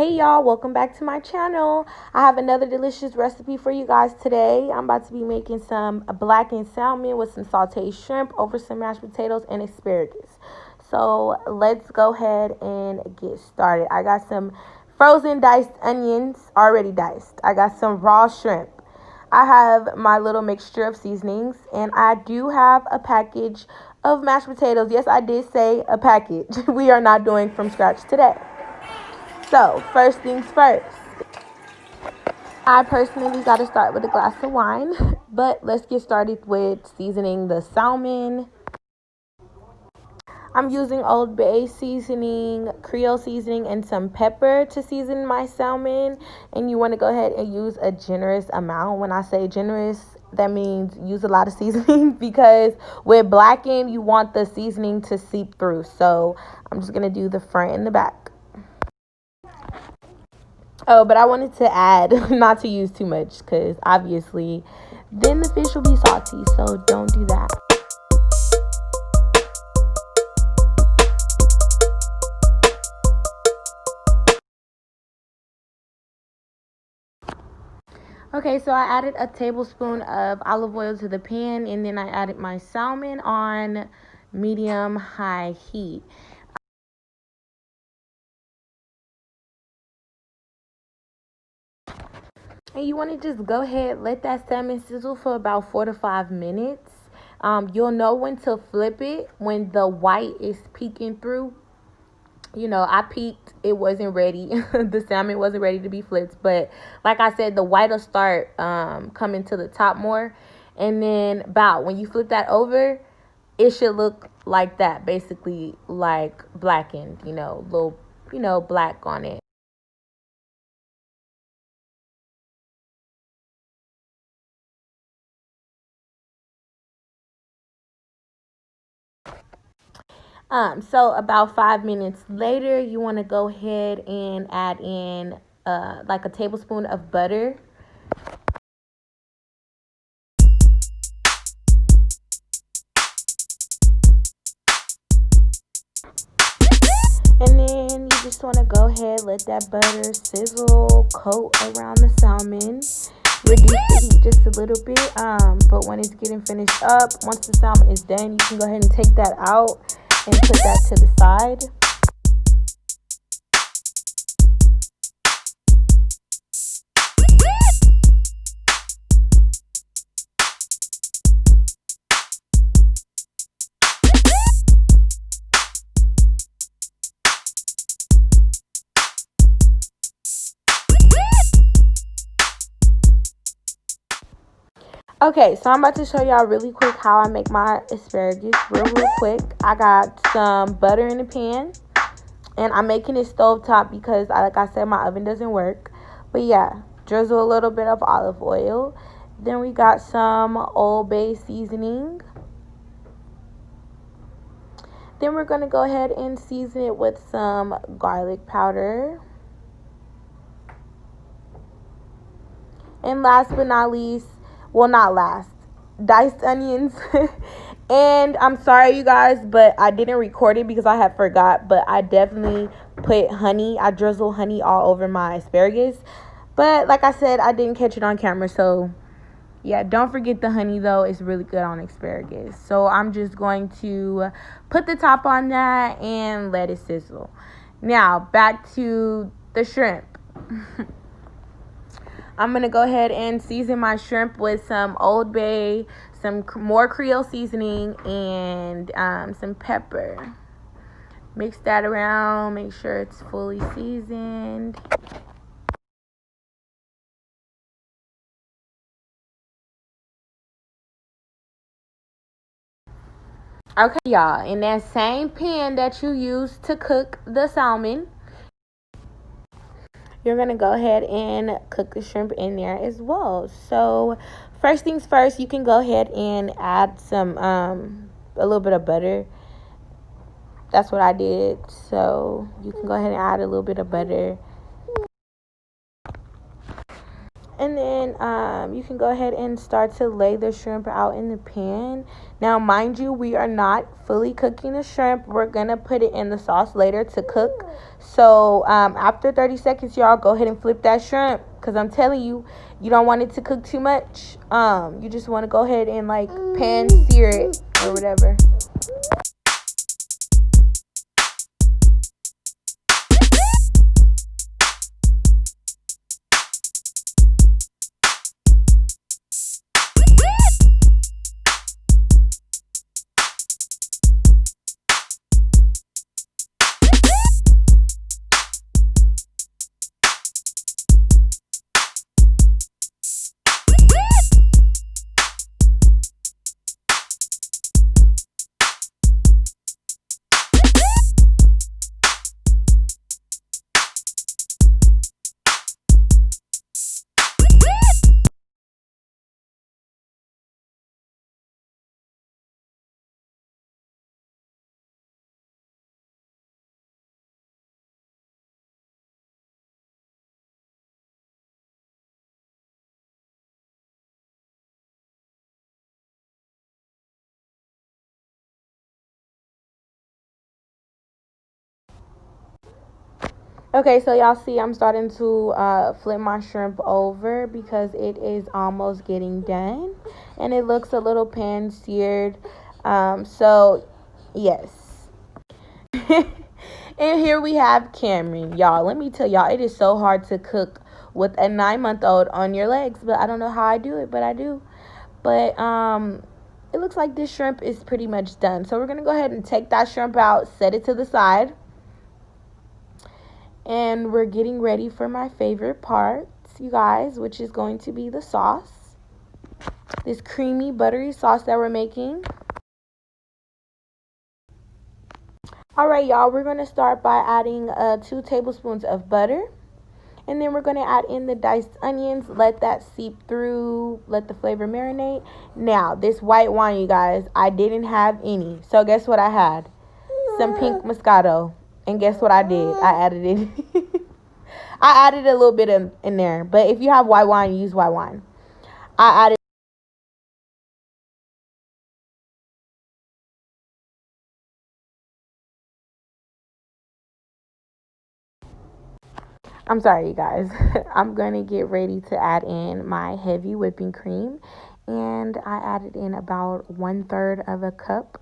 Hey y'all, welcome back to my channel. I have another delicious recipe for you guys today. I'm about to be making some blackened salmon with some sautéed shrimp over some mashed potatoes and asparagus. So let's go ahead and get started. I got some frozen diced onions, already diced. I got some raw shrimp. I have my little mixture of seasonings, and I do have a package of mashed potatoes. Yes, I did say a package. We are not doing from scratch today. So, first things first, I personally got to start with a glass of wine, but let's get started with seasoning the salmon. I'm using Old Bay seasoning, Creole seasoning, and some pepper to season my salmon. And you want to go ahead and use a generous amount. When I say generous, that means use a lot of seasoning because with blackened, you want the seasoning to seep through. So I'm just going to do the front and the back. Oh, but I wanted to add not to use too much because obviously then the fish will be salty, so don't do that. Okay, so I added a tablespoon of olive oil to the pan, and then I added my salmon on medium-high heat. And you want to just go ahead, let that salmon sizzle for about 4 to 5 minutes. You'll know when to flip it when the white is peeking through. You know, I peeked, it wasn't ready. The salmon wasn't ready to be flipped. But like I said, the white will start coming to the top more. And then about when you flip that over, it should look like that. Basically like blackened, little, black on it. So about 5 minutes later, you want to go ahead and add in like a tablespoon of butter. And then you just want to go ahead, let that butter sizzle, coat around the salmon. Reduce the heat just a little bit. But when it's getting finished up, once the salmon is done, you can go ahead and take that out and put that to the side. Okay, so I'm about to show y'all really quick how I make my asparagus real quick. I got some butter in the pan, and I'm making it stovetop because, like I said, my oven doesn't work. But yeah, drizzle a little bit of olive oil. Then we got some Old Bay seasoning. Then we're going to go ahead and season it with some garlic powder. And last but not least, well, not last, diced onions. And I'm sorry, you guys, but I didn't record it because I had forgot. But I definitely put honey. I drizzle honey all over my asparagus. But like I said, I didn't catch it on camera. So, yeah, don't forget the honey, though. It's really good on asparagus. So I'm just going to put the top on that and let it sizzle. Now, back to the shrimp. I'm going to go ahead and season my shrimp with some Old Bay, some more Creole seasoning, and some pepper. Mix that around. Make sure it's fully seasoned. Okay, y'all. In that same pan that you used to cook the salmon, you're going to go ahead and cook the shrimp in there as well. So first things first, you can go ahead and add some a little bit of butter. That's what I did. So you can go ahead and add a little bit of butter. And then you can go ahead and start to lay the shrimp out in the pan. Now, mind you, we are not fully cooking the shrimp. We're going to put it in the sauce later to cook. So after 30 seconds, y'all, go ahead and flip that shrimp. Because I'm telling you, you don't want it to cook too much. You just want to go ahead and like pan sear it or whatever. Okay, so y'all see I'm starting to flip my shrimp over because it is almost getting done. And it looks a little pan seared. So, yes. And here we have Cameron. Y'all, let me tell y'all, it is so hard to cook with a 9-month-old on your legs. But I don't know how I do it, but I do. But it looks like this shrimp is pretty much done. So we're going to go ahead and take that shrimp out, set it to the side. And we're getting ready for my favorite part, you guys, which is going to be the sauce. This creamy, buttery sauce that we're making. All right, y'all, we're going to start by adding 2 tablespoons of butter. And then we're going to add in the diced onions. Let that seep through. Let the flavor marinate. Now, this white wine, you guys, I didn't have any. So guess what I had? Some pink Moscato. And guess what I did? I added it. I added a little bit in there. But if you have white wine, use white wine. I added. I'm sorry, you guys. I'm going to get ready to add in my heavy whipping cream. And I added in about 1/3 of a cup.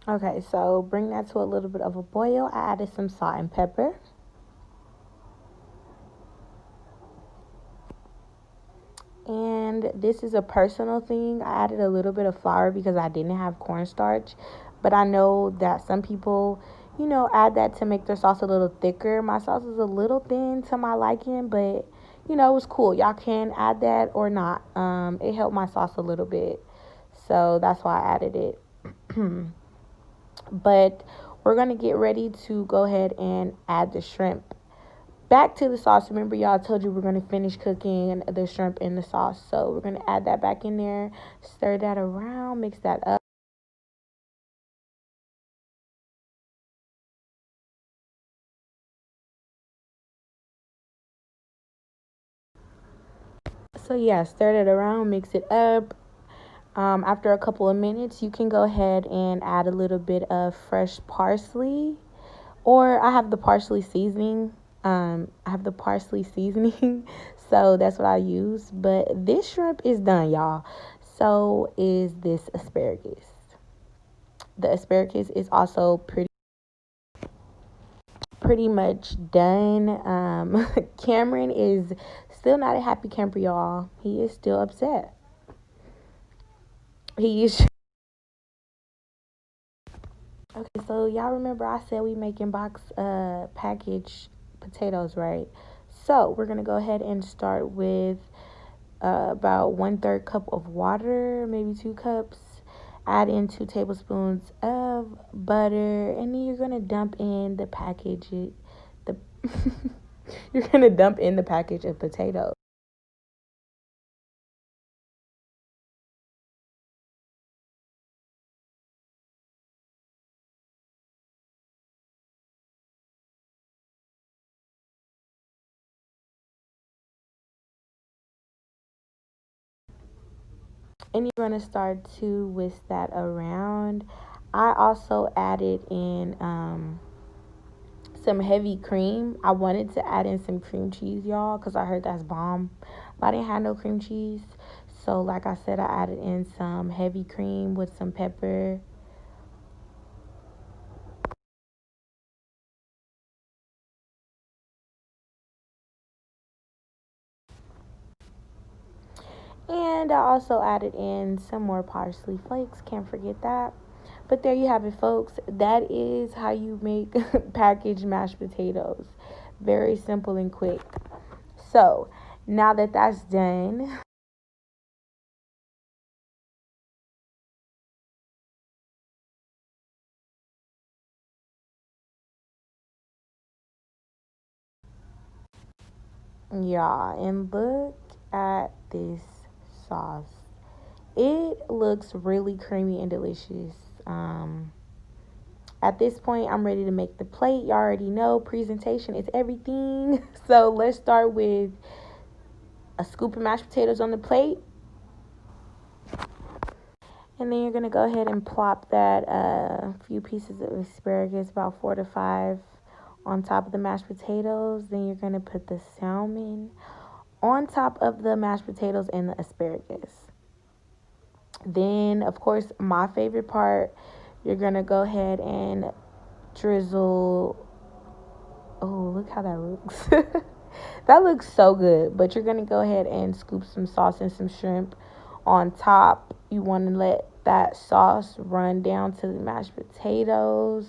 Okay, so bring that to a little bit of a boil. I added some salt and pepper. And this is a personal thing. I added a little bit of flour because I didn't have cornstarch. But I know that some people, add that to make their sauce a little thicker. My sauce is a little thin to my liking, but, it was cool. Y'all can add that or not. It helped my sauce a little bit. So that's why I added it. But we're going to get ready to go ahead and add the shrimp back to the sauce. Remember, y'all, I told you we're going to finish cooking the shrimp in the sauce. So we're going to add that back in there, stir that around, mix that up. So yeah, stir it around, mix it up. After a couple of minutes, you can go ahead and add a little bit of fresh parsley, or I have the parsley seasoning. So that's what I use. But this shrimp is done, y'all. So is this asparagus. The asparagus is also pretty much done. Cameron is still not a happy camper, y'all. He is still upset. He is. Okay, so y'all remember I said we making box package potatoes, right? So we're gonna go ahead and start with about 1/3 cup of water, maybe 2 cups. Add in 2 tablespoons of butter, and then you're gonna dump in the package. The you're gonna dump in the package of potatoes. And you're going to start to whisk that around. I also added in some heavy cream. I wanted to add in some cream cheese, y'all, because I heard that's bomb. But I didn't have no cream cheese. So, like I said, I added in some heavy cream with some pepper. And I also added in some more parsley flakes. Can't forget that. But there you have it, folks. That is how you make packaged mashed potatoes. Very simple and quick. So, now that that's done, y'all, and look at this sauce. It looks really creamy and delicious. At this point, I'm ready to make the plate. You already know presentation is everything. So let's start with a scoop of mashed potatoes on the plate. And then you're going to go ahead and plop that few pieces of asparagus, about 4 to 5, on top of the mashed potatoes. Then you're going to put the salmon on top of the mashed potatoes and the asparagus. Then, of course, my favorite part, you're going to go ahead and drizzle. Oh, look how that looks. That looks so good. But you're going to go ahead and scoop some sauce and some shrimp on top. You want to let that sauce run down to the mashed potatoes.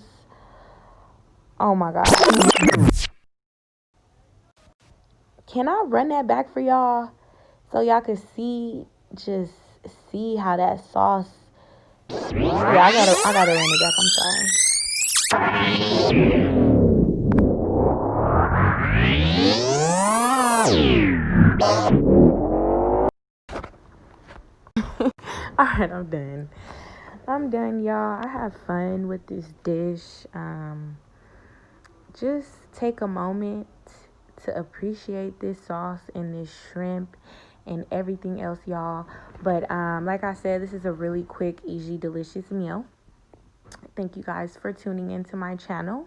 Oh my God. Can I run that back for y'all so y'all can just see how that sauce. Yeah, I gotta run it back. I'm sorry. All right, I'm done. I'm done, y'all. I have fun with this dish. Just take a moment to appreciate this sauce and this shrimp and everything else, y'all. But like I said, this is a really quick, easy, delicious meal. Thank you guys for tuning into my channel.